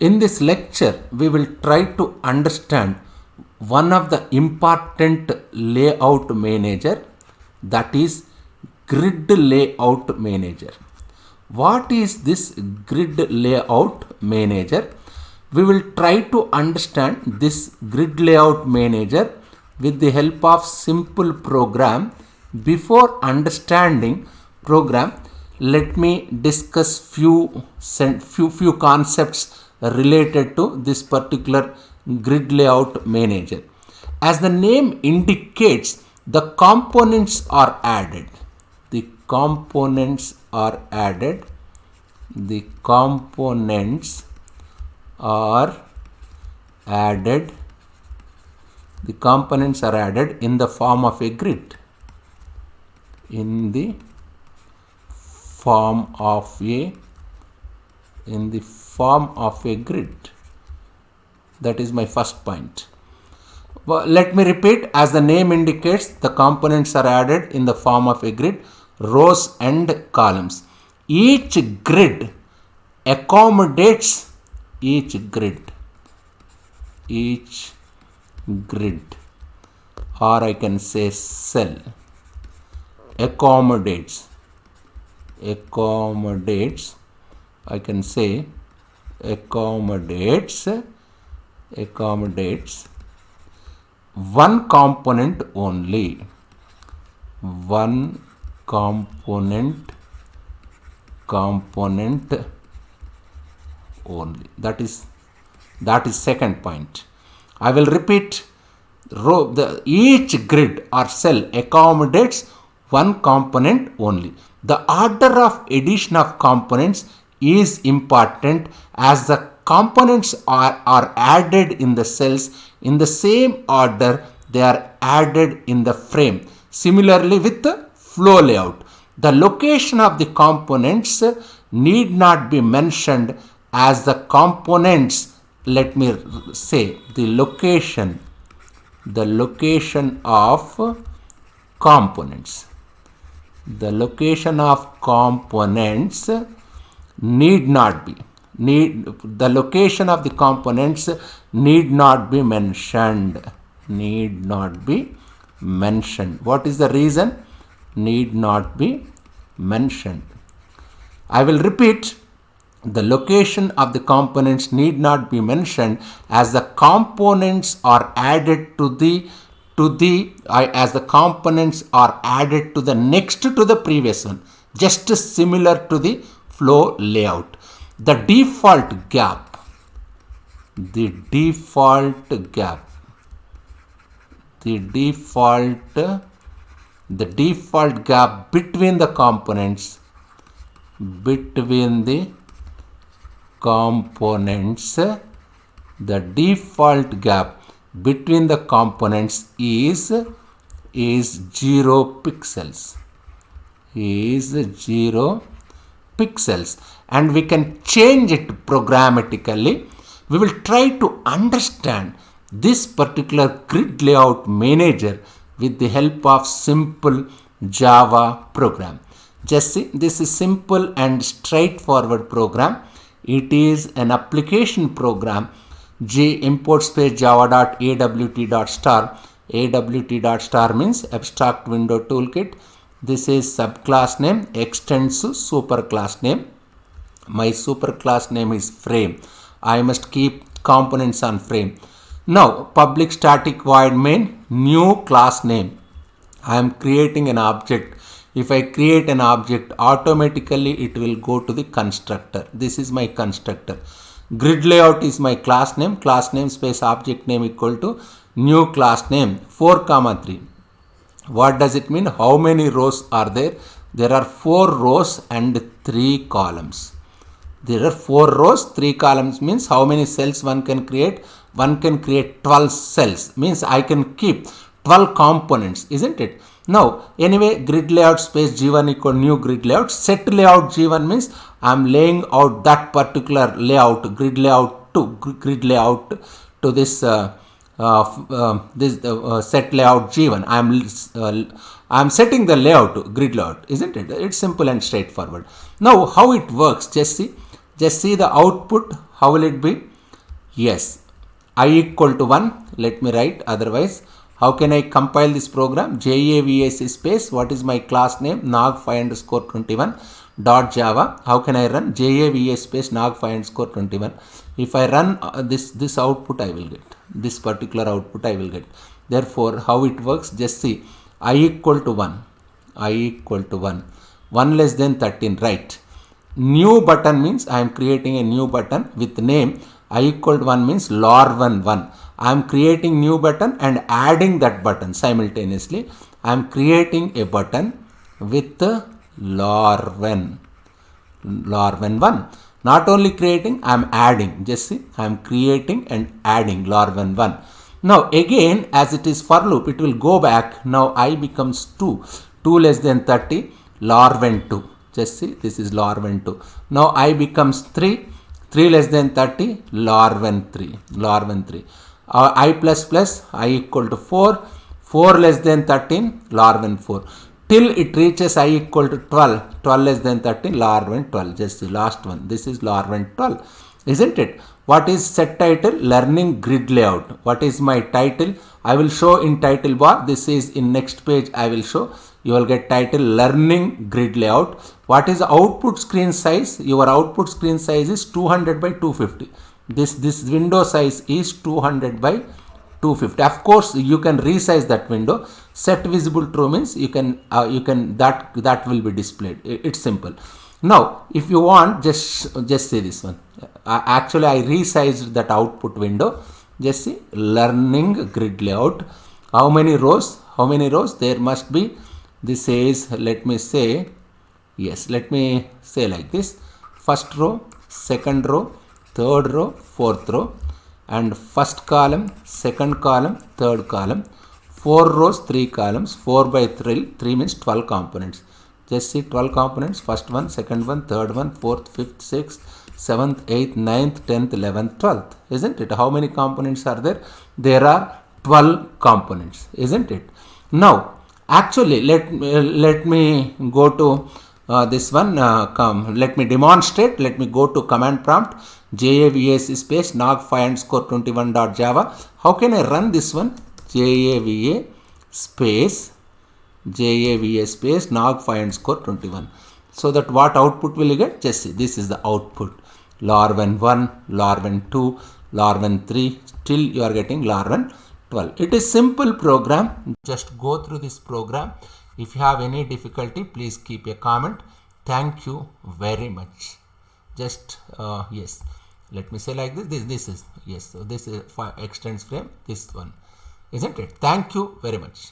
In this lecture, we will try to understand one of the important layout manager, that is grid layout manager. What is this grid layout manager? We will try to understand this grid layout manager with the help of simple program. Before understanding program, let me discuss few concepts related to this particular grid layout manager. As the name indicates, the components are added. The components are added. The components are added. The components are added in the form of a grid. In the form of a grid. That is my first point. Well, let me repeat. As the name indicates, the components are added in the form of a grid, rows and columns. Each grid accommodates or I can say cell accommodates I can say accommodates one component only. One component only. That is second point. I will repeat. Each grid or cell accommodates one component only. The order of addition of components is important, as the components are added in the cells in the same order they are added in the frame. Similarly with the flow layout, the location of the components need not be mentioned, as the components, let me say the location of components. The location of components need not be mentioned. What is the reason? Need not be mentioned. I will repeat. The location of the components need not be mentioned, as the components are added to the next to the previous one, just similar to the flow layout. The default gap between the components the default gap between the components is 0 pixels. And we can change it programmatically. We will try to understand this particular grid layout manager with the help of simple Java program. Just see, this is simple and straightforward program. It is an application program. Import space java.awt.star. awt.star means abstract window toolkit. This is subclass name, extends to superclass name. My superclass name is frame. I must keep components on frame. Now public static void main, new class name. I am creating an object. If I create an object, automatically it will go to the constructor. This is my constructor. Grid layout is my class name space object name equal to new class name 4,3. What does it mean? How many rows are there? There are 4 rows and 3 columns. There are 4 rows, 3 columns means how many cells one can create? One can create 12 cells, means I can keep 12 components, isn't it? Now, anyway, grid layout space G1 equal new grid layout. Set layout G1 means I am laying out that particular layout, grid layout to this set layout G1. I am setting the layout to grid layout, isn't it? It's simple and straightforward. Now, how it works? Just see the output. How will it be? Yes, I equal to 1. Let me write. Otherwise, how can I compile this program? JAVAC space. What is my class name? Nag5 underscore 21 dot Java. How can I run? JAVA space Nag5 underscore 21. If I run this output, I will get this particular output. I will get. Therefore, how it works? Just see. I equal to 1. I equal to 1. 1 less than 13. Right. New button means I am creating a new button with name. I equal to 1 means lor1 1. I am creating new button and adding that button simultaneously. I am creating a button with lor1 1. Not only creating, I am adding. Just see, I am creating and adding lor1 1. Now again, as it is for loop, it will go back. Now I becomes 2. 2 less than 30, lor1 2. Just see, this is lor1 2. Now I becomes 3. 3 less than 30, lor1 3. Lor1 3. I plus plus, I equal to 4. 4 less than 13, lor1 4. Till it reaches I equal to 12. 12 less than 13, lor1 12. Just the last one. This is lor1 12. Isn't it? What is set title? Learning grid layout. What is my title? I will show in title bar. This is in next page I will show. You will get title learning grid layout. What is output screen size? Your output screen size is 200 by 250. This window size is 200 by 250. Of course, you can resize that window. Set visible true means you can that will be displayed. It's simple. Now, if you want, just say this one. Actually, I resized that output window. Just see learning grid layout. How many rows? How many rows? There must be. This is, let me say, yes, let me say like this. First row, second row, third row, fourth row, and first column, second column, third column, 4 rows, 3 columns, 4 by 3 means 12 components. Just see 12 components, first one, second one, third one, fourth, fifth, sixth, 7th, 8th, 9th, 10th, 11th, 12th. Isn't it? How many components are there? There are 12 components. Isn't it? Now, actually, let me go to this one. Let me demonstrate. Let me go to command prompt. JAVA space Nag5 underscore 21 dot Java. How can I run this one? JAVA space Nag5 underscore 21. So that what output will you get? Just see, this is the output. lor1 1, lor1 2, lor1 3, till you are getting lor1 12. It is simple program. Just go through this program. If you have any difficulty, please keep a comment. Thank you very much. Just yes, let me say like this. This is yes. So this is for extends frame. This one, isn't it? Thank you very much.